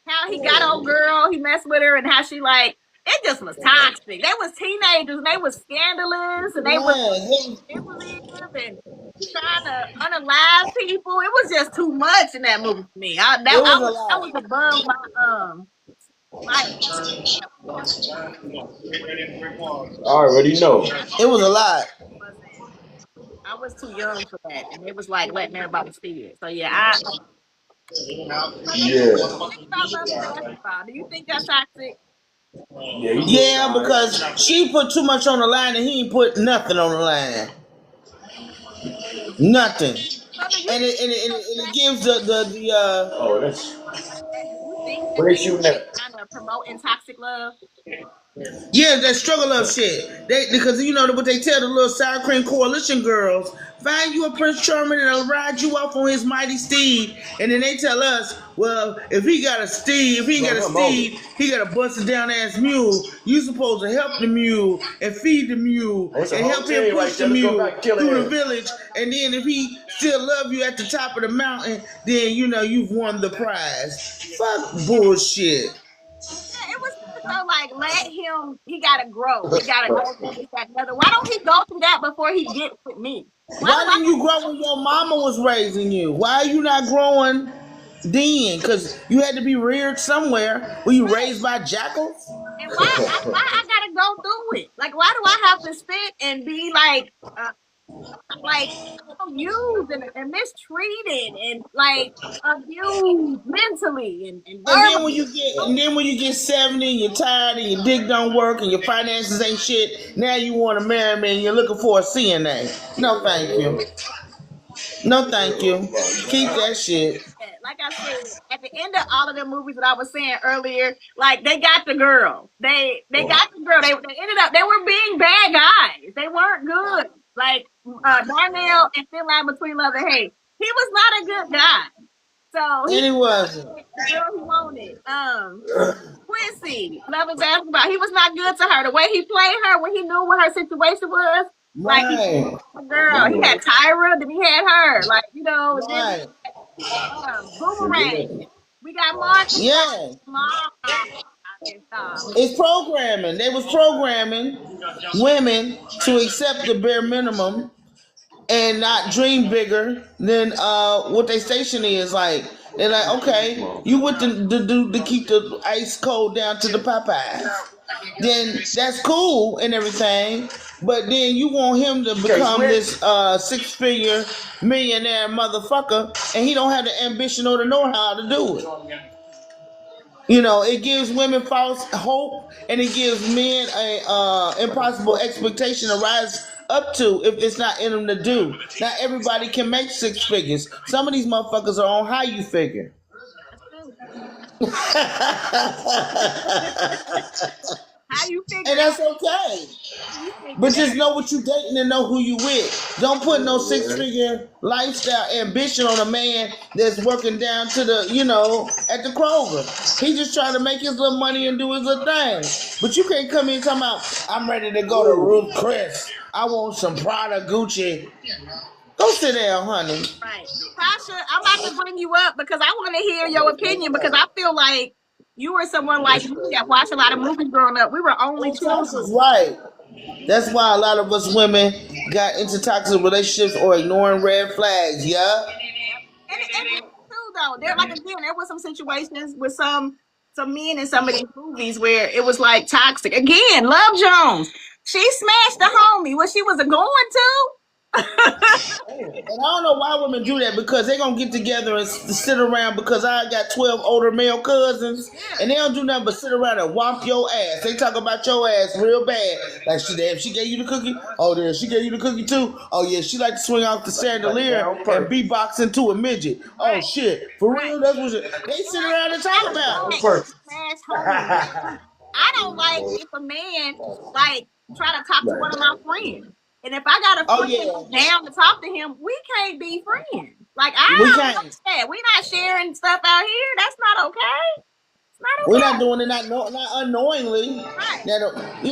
how he got on girl, he messed with her, and how she like it just was toxic. They was teenagers and they was scandalous and they was Yeah. manipulative and trying to unalive people. It was just too much in that movie for me. It was a I lot. was above my I already know. It was a lot. wasn't I was too young for that, and it was like letting everybody see it. So yeah, Yeah. think about Love and Basketball. Do you think that's toxic? Yeah, he did. Yeah, because she put too much on the line and he ain't put nothing on the line. Nothing. So do you And it gives the Oh, that's do you think that where they they shooting at. kind of promoting toxic love? yeah, that struggle up shit. Because you know what they tell the little sour cream coalition girls, find you a Prince Charming and I'll ride you off on his mighty steed. And then they tell us, well, if he got a steed, if he ain't got a steed, he got a busted down ass mule. You supposed to help the mule and feed the mule That's a and whole help him team push right the there. Let's go mule back and kill through the him. village. And then if he still love you at the top of the mountain, then you know you've won the prize. Fuck bullshit. Yeah, it was so like let him. He gotta grow. He gotta go through this that another. Why don't he go through that before he gets with me? Why Why do I? didn't you grow when your mama was raising you? Why are you not growing then? Because you had to be reared somewhere. Were you Right. raised by jackals? And why I gotta go through it? Like why do I have to sit and be like used and mistreated and like abused mentally and And then verbally? when you get 70 and you're tired and your dick don't work and your finances ain't shit, now you want to marry me and you're looking for a CNA. No, thank you. No, thank you. Keep that shit. Like I said, at the end of all of the movies that I was saying earlier, like they got the girl. They got the girl. They ended up they were being bad guys. They weren't good. Like Darnell and Thin Line Between Love and Hate. He was not a good guy. So And he it wasn't. the girl he wanted. Quincy, Love and Basketball. He was not good to her. The way he played her when he knew what her situation was, like he Right. a girl. He had Tyra, then he had her. Like, then Right. Boomerang. We got Mark. Yeah. Mark. It's programming. They was programming women to accept the bare minimum and not dream bigger than what their station is. Like they're like, okay, you with the dude to keep the ice cold down to the Popeyes. Then that's cool and everything. But then you want him to become this six-figure millionaire motherfucker, and he don't have the ambition or the know-how to do it. You know, it gives women false hope, and it gives men a impossible expectation to rise up to if it's not in them to do. Not everybody can make six figures. Some of these motherfuckers are on how you figure. That's true. How you figure And that's out? okay. How you figure But that? just know what you dating and know who you with. Don't put no six-figure lifestyle ambition on a man that's working down to the, at the Kroger. He just trying to make his little money and do his little thing. But you can't come in talking about, I'm ready to go to Ruth Chris. I want some Prada Gucci. Go sit down, honey. Right. Tasha, I'm about to bring you up because I want to hear your opinion because I feel like you were someone like me that watched a lot of movies growing up. We were only children. Tasha's right. That's why a lot of us women got into toxic relationships or ignoring red flags. Yeah. And it's true though. There were some situations with some men in some of these movies where it was like toxic. Again, Love Jones. She smashed the homie. What she was going to? And I don't know why women do that because they gonna get together and sit around because I got 12 older male cousins and they don't do nothing but sit around and whop your ass. They talk about your ass real bad. Like she gave you the cookie. Oh, there she gave you the cookie too. Oh yeah, she like to swing off the chandelier and beatbox into a midget. Oh Right. shit, for real? That's what they sit around and talk about. I don't like if a man like try to talk to one of my friends. And if I got a Oh friend yeah, who's down to talk to him, we can't be friends. Like we I don't can't. like that. We're not sharing stuff out here. That's not okay. It's not We're not okay. doing it not unknowingly. Right. That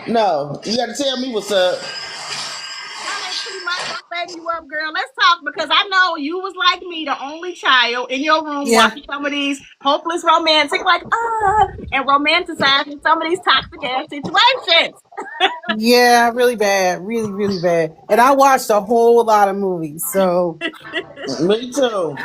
no. You got to tell me what's up. Y'all ain't pretty much setting you up, girl. Let's talk because I know you was like me, the only child in your room Yeah. watching some of these hopeless romantic, like and romanticizing some of these toxic ass situations. Yeah, really bad. Really, really bad. And I watched a whole lot of movies. So Me too.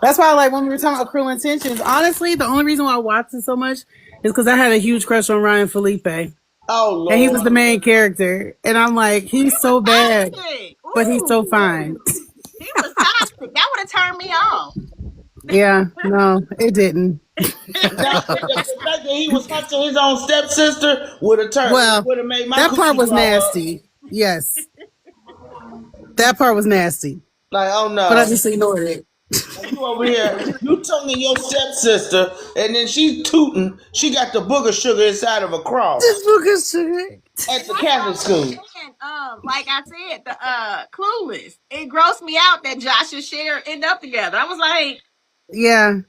that's why, like, when we were talking about Cruel Intentions, honestly, the only reason why I watched it so much is because I had a huge crush on Ryan Felipe. And Oh he was the Lord. main character. And I'm like, He he's was so bad, toxic. but he's so Ooh, fine. he was toxic. That would have turned me off. Yeah, no, it didn't. Now, the fact that he was hunting his own stepsister Well, would have made my that part coochie was blow up. nasty. Yes, that part was nasty. Like, oh But I no. just ignored it. You over here, you tonguing your stepsister, and then she tooting. She got the booger sugar inside of a cross This book is sugar. at the Catholic school. Like I said, the Clueless. It grossed me out that Josh and Cher end up together. I was like, Yeah,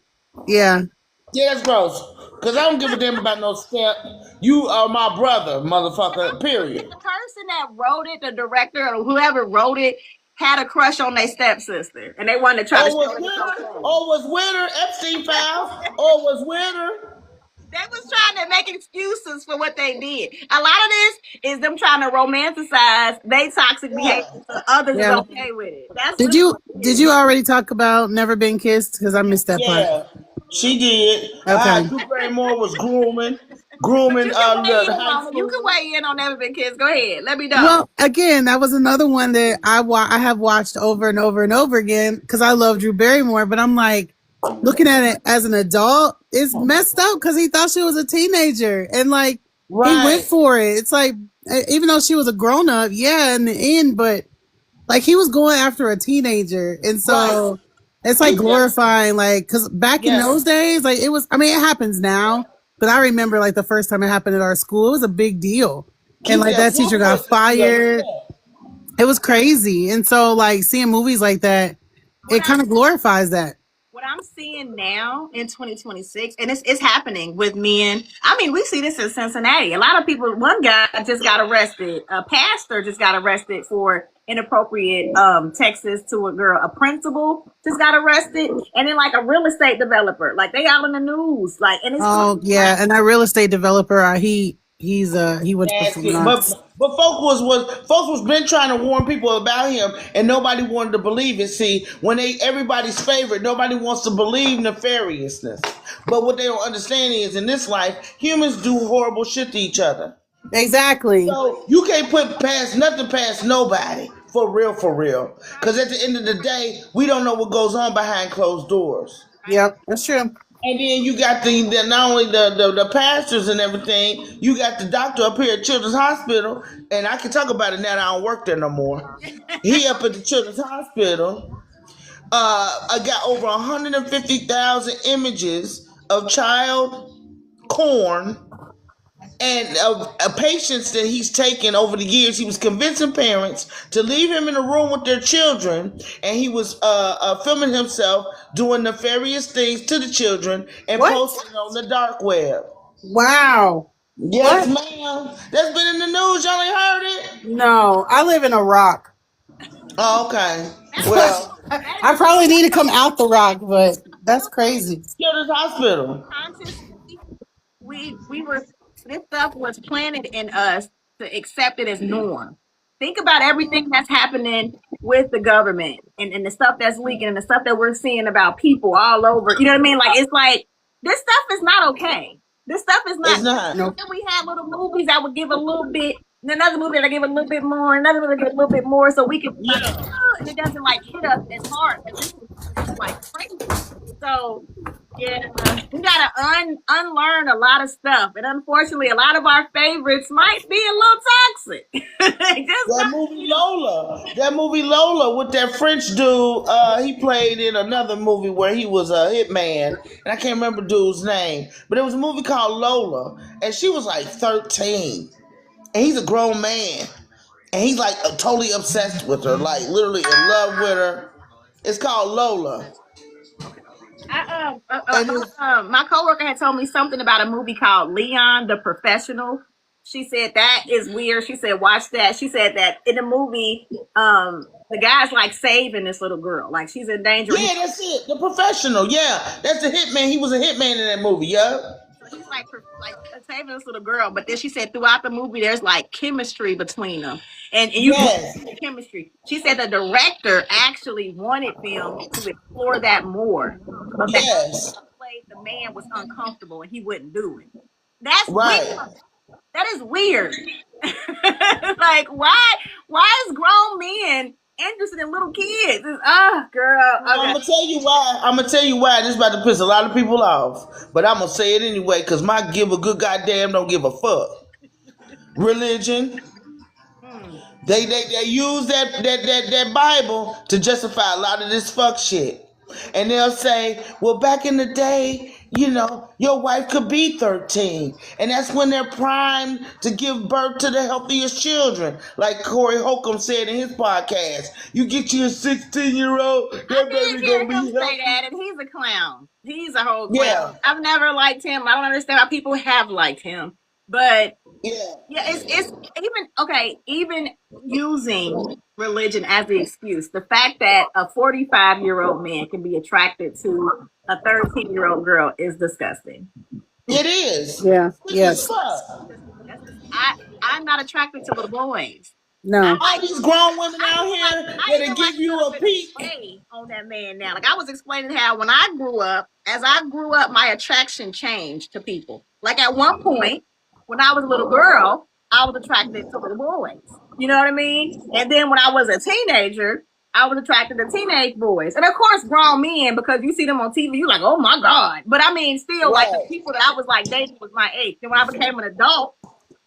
yeah. Yeah, that's gross. Cause I don't give a damn about no step. You are my brother, motherfucker. Period. the person that wrote it, the director or whoever wrote it, had a crush on their stepsister, and they wanted to try to Or show was it was winner, okay. or was winner Epstein file, or was winner. They was trying to make excuses for what they did. A lot of this is them trying to romanticize they toxic behavior Yeah, so others is Yeah. okay with it. That's Did really you what it did is. you already talk about Never Been Kissed? Because I missed that part. yeah, she did. Okay. Drew Barrymore was grooming, But you can weigh the in high on it. You can school. weigh in on Never Been Kids. Go ahead. Let me know. Well, again, that was another one that I have watched over and over and over again because I love Drew Barrymore. But I'm like, looking at it as an adult, it's messed up because he thought she was a teenager and like he went Right. for it. It's like even though she was a grown up, yeah, in the end, but like he was going after a teenager, and Right. so it's like He just glorifying, like, because back in yes. those days, like it was. I mean, it happens now, but I remember like the first time it happened at our school, it was a big deal, and Keep like that that teacher swamp got pussy together. fired. It was crazy, and so like seeing movies like that, What it I'm kind of glorifies that. what I'm seeing now in 2026, and it's happening with men. I mean, we see this in Cincinnati. A lot of people. One guy just got arrested. A pastor just got arrested for inappropriate texts to a girl. A principal just got arrested, and then like a real estate developer. Like they all in the news. Like, and it's Oh yeah, and that real estate developer, he went to Nasty. performing arts. But folks was been trying to warn people about him, and nobody wanted to believe it. See, when everybody's favorite, nobody wants to believe nefariousness. But what they don't understand is, in this life, humans do horrible shit to each other. Exactly. So you can't put nothing past nobody. For real, for real. Because at the end of the day, we don't know what goes on behind closed doors. Yep, that's true. And then you got the not only the pastors and everything, you got the doctor up here at Children's Hospital, and I can talk about it now that I don't work there no more. He up at the Children's Hospital. I got over 150,000 images of child corn and patients that he's taken over the years. He was convincing parents to leave him in a room with their children, and he was filming himself doing nefarious things to the children and What? posting it on the dark web. Wow. Yes, What? ma'am. That's been in the news. Y'all ain't heard it? No, I live in a rock. Oh, okay. that's Well, that I probably need to come out the rock, but that's crazy. Children's Hospital. consciously we were this stuff was planted in us to accept it as norm. Think about everything that's happening with the government and the stuff that's leaking and the stuff that we're seeing about people all over. You know what I mean? Like it's like this stuff is not okay. This stuff is It's not. not. Nope. We had little movies that would give a little bit another movie that I give a little bit more, another movie that I give a little bit more, so we can like, Yeah. and it doesn't like hit us as hard because this was like crazy. So yeah, we gotta unlearn a lot of stuff, and unfortunately, a lot of our favorites might be a little toxic. Just That movie Lola. That movie Lola with that French dude. He played in another movie where he was a hitman, and I can't remember dude's name. But it was a movie called Lola, and she was like 13, and he's a grown man, and he's like totally obsessed with her, like literally in love with her. It's called Lola, okay. I, and it's, my coworker had told me something about a movie called Leon the Professional. She said that is weird. She said watch that. She said that in the movie, the guy's like saving this little girl, like she's in danger. yeah, that's it. The Professional. Yeah, that's the hitman. He was a hitman in that movie. Yeah. So he's like saving this little girl, but then she said throughout the movie there's like chemistry between them, and you can Yes. see the chemistry. She said the director actually wanted them to explore that more, but that Yes. played the man was uncomfortable and he wouldn't do it. That's weird. Right. That is weird. Like why is grown men interested in little kids? Oh, girl. I'm Okay. gonna tell you why. I'm gonna tell you why. This is about to piss a lot of people off, but I'm gonna say it anyway because my give a good goddamn don't give a fuck. Religion. Hmm. They use that Bible to justify a lot of this fuck shit, and they'll say, well, back in the day, your wife could be 13, and that's when they're primed to give birth to the healthiest children. Like Corey Holcomb said in his podcast, you get you a 16-year-old, I that did baby hear gonna him be say healthy. that, and he's a clown. He's a whole clown. Yeah, I've never liked him. I don't understand how people have liked him. But yeah, yeah, it's even okay, even using religion as the excuse. The fact that a 45-year-old man can be attracted to a 13-year-old girl is disgusting. it is. Yeah. This is Yes. fuck. I'm not attracted to little boys. I No. All like these grown women I out even like here I that'll even like give a you little a bit of peek. sway on that man now. Like I was explaining how when I grew up, as I grew up, my attraction changed to people. Like at one point, when I was a little girl, I was attracted to little boys. You know what I mean? And then when I was a teenager, I was attracted to teenage boys. And of course, grown men, because you see them on TV, you're like, oh my God. But I mean, still, like the Right. people that I was like dating was my age. And when I became an adult,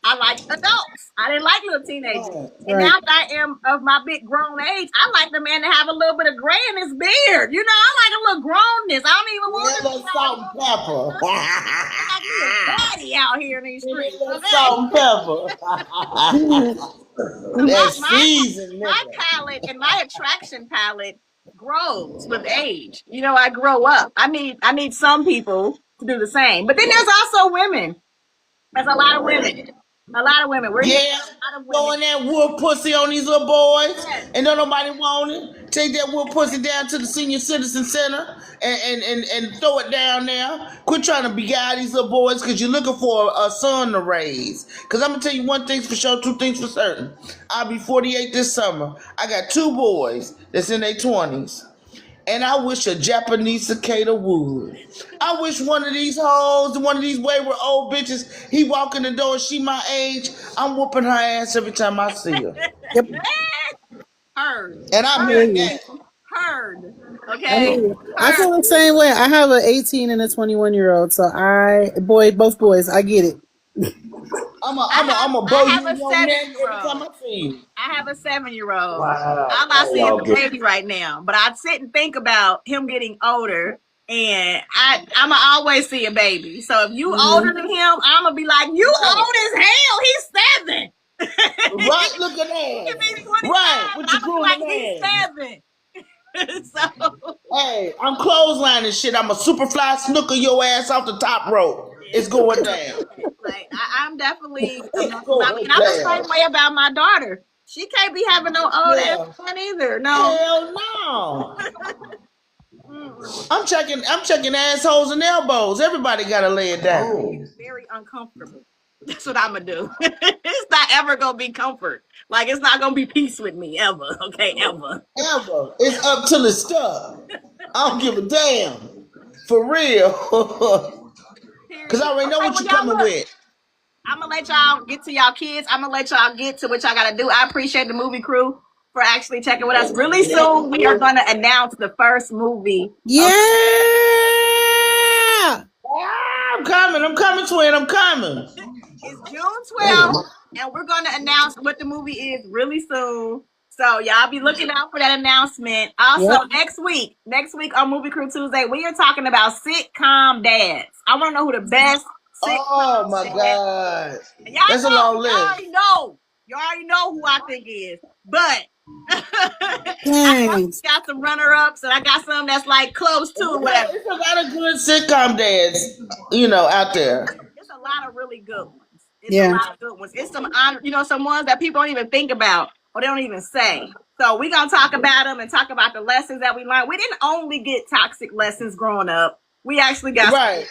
I liked adults. I didn't like little teenagers. Right. And Right. now that I am of my big grown age, I like the man to have a little bit of gray in his beard. You know, I like a little grownness. I don't even want Yeah, him little to salt and pepper. like he a daddy out here in these streets. Little Okay. salt and pepper. So That season, my nigga. palate and my attraction palette grows with age. You know, I grow up. I need some people to do the same. But then there's also women. There's a lot of women. A lot of women. We're Yeah, getting a lot of women. throwing that wood pussy on these little boys, Yes. and don't nobody want it. Take that wood pussy down to the senior citizen center and throw it down there. Quit trying to beguile these little boys because you're looking for a son to raise. Because I'm gonna tell you one thing for sure, two things for certain. I'll be 48 this summer. I got two boys that's in their 20s. And I wish a Japanese cicada would. I wish one of these hoes, one of these wayward old bitches, he walk in the door and she my age, I'm whooping her ass every time I see her. Yep. Heard. And I I hear mean you. that. Heard. I Okay. hear you. I feel the same way. I have an 18 and a 21-year-old, so both boys, I get it. I'm I a bow have you a in your neck every 7-year-old. time I see you. I have a 7-year-old. Wow. All I see is Y'all a good. baby right now. But I sit and think about him getting older, and I'ma always see a baby. So if you older than him, I'ma be like, you old as hell. He's 7. Right, look at He can that. be 25, Right, with but your I'ma be like, grooming he's ass. 7. So Hey, I'm clotheslining shit. I'm a super fly snooker your ass off the top rope. It's going down. like I'm definitely It's going and I'm the down. same way about my daughter. She can't be having no old Yeah. ass son either. No. Hell no. Mm-mm. I'm checking assholes and elbows. Everybody gotta lay it down. It's very uncomfortable. That's what I'm gonna do. It's not ever gonna be comfort. Like it's not gonna be peace with me ever. Okay, ever. Ever. It's up till it's stuck. I don't give a damn. For real. Cause I already know what Okay, you're coming with. I'm gonna let y'all get to y'all kids. I'm gonna let y'all get to what y'all gotta do. I appreciate the movie crew for actually checking with us. Really soon, we are gonna announce the first movie. Yeah. I'm coming, twin. I'm coming. It's June 12th, and we're gonna announce what the movie is really soon. So y'all be looking out for that announcement. Also, next week on Movie Crew Tuesday, we are talking about sitcom dads. I want to know who the best sitcom Oh my dads. God. And y'all That's know, a long list. You already know who I think is. But Dang. I got some runner-ups, and I got some that's like close to whatever. It's a lot of good sitcom dads, out there. It's a lot of really good ones. It's a Yeah. lot of good ones. It's some some ones that people don't even think about or they don't even say. So we're gonna talk about them and talk about the lessons that we learned. We didn't only get toxic lessons growing up. We actually got Right.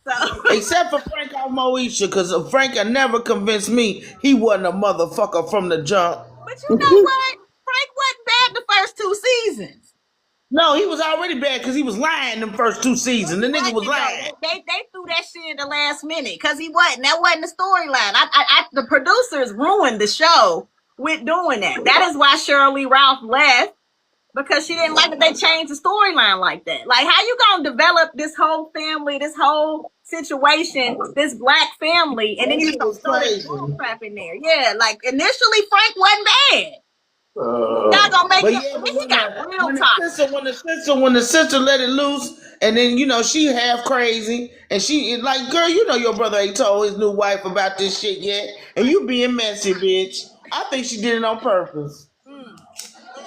So Except for Frank Moesha, because Frank never convinced me he wasn't a motherfucker from the jump. But you know what? Frank wasn't bad the first 2 seasons. No, he was already bad because he was lying them first 2 seasons. The nigga was lying. They threw that shit in the last minute because he wasn't. That wasn't the storyline. The producers ruined the show with doing that. That is why Shirley Ralph left, because she didn't like that they changed the storyline like that. Like, how you gonna develop this whole family, this whole situation, this black family, and then you just throw this bull crap in there? Yeah, like initially Frank wasn't bad. Y'all gonna make him. He got real toxic. When the sister let it loose, and then she half crazy, and she like, girl, your brother ain't told his new wife about this shit yet, and you being messy, bitch. I think she did it on purpose.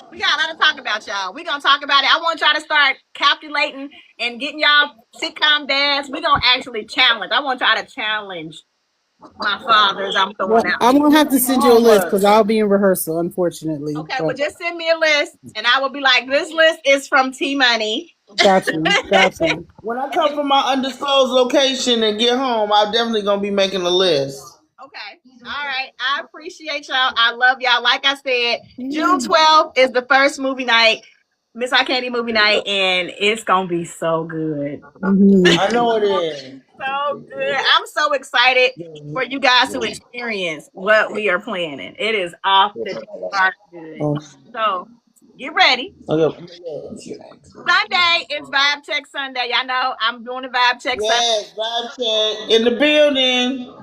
We got a lot to talk about, y'all. We're gonna talk about it. I want y'all to start calculating and getting y'all sitcom dads. We're gonna actually challenge. I want y'all to challenge my fathers. I'm throwing out. I'm gonna have to send you a list because I'll be in rehearsal, unfortunately. Okay, well, just send me a list, and I will be like, this list is from T Money. Gotcha. When I come from my undisclosed location and get home, I'm definitely gonna be making a list. Okay. All right. I appreciate y'all. I love y'all. Like I said, June 12th is the first movie night, Miss I Candy movie night, and it's gonna be so good. I know it is. So good. I'm so excited for you guys to experience what we are planning. It is off the chart good. So get ready. Sunday is Vibe Check Sunday. Y'all know I'm doing the Vibe Check Sunday. Yes, Vibe Check in the building.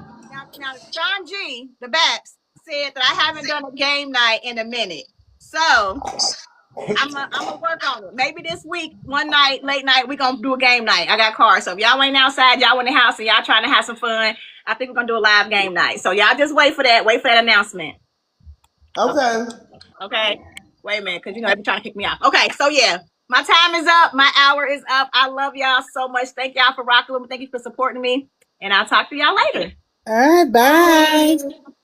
Now, Sean G, the Baps, said that I haven't done a game night in a minute. So I'm gonna work on it. Maybe this week, one night, late night, we're gonna do a game night. I got cars. So if y'all ain't outside, y'all in the house and y'all trying to have some fun, I think we're gonna do a live game night. So y'all just wait for that. Wait for that announcement. Okay. Wait a minute, because they're trying to kick me off. Okay, so yeah. My time is up. My hour is up. I love y'all so much. Thank y'all for rocking with me. Thank you for supporting me. And I'll talk to y'all later. All right, bye.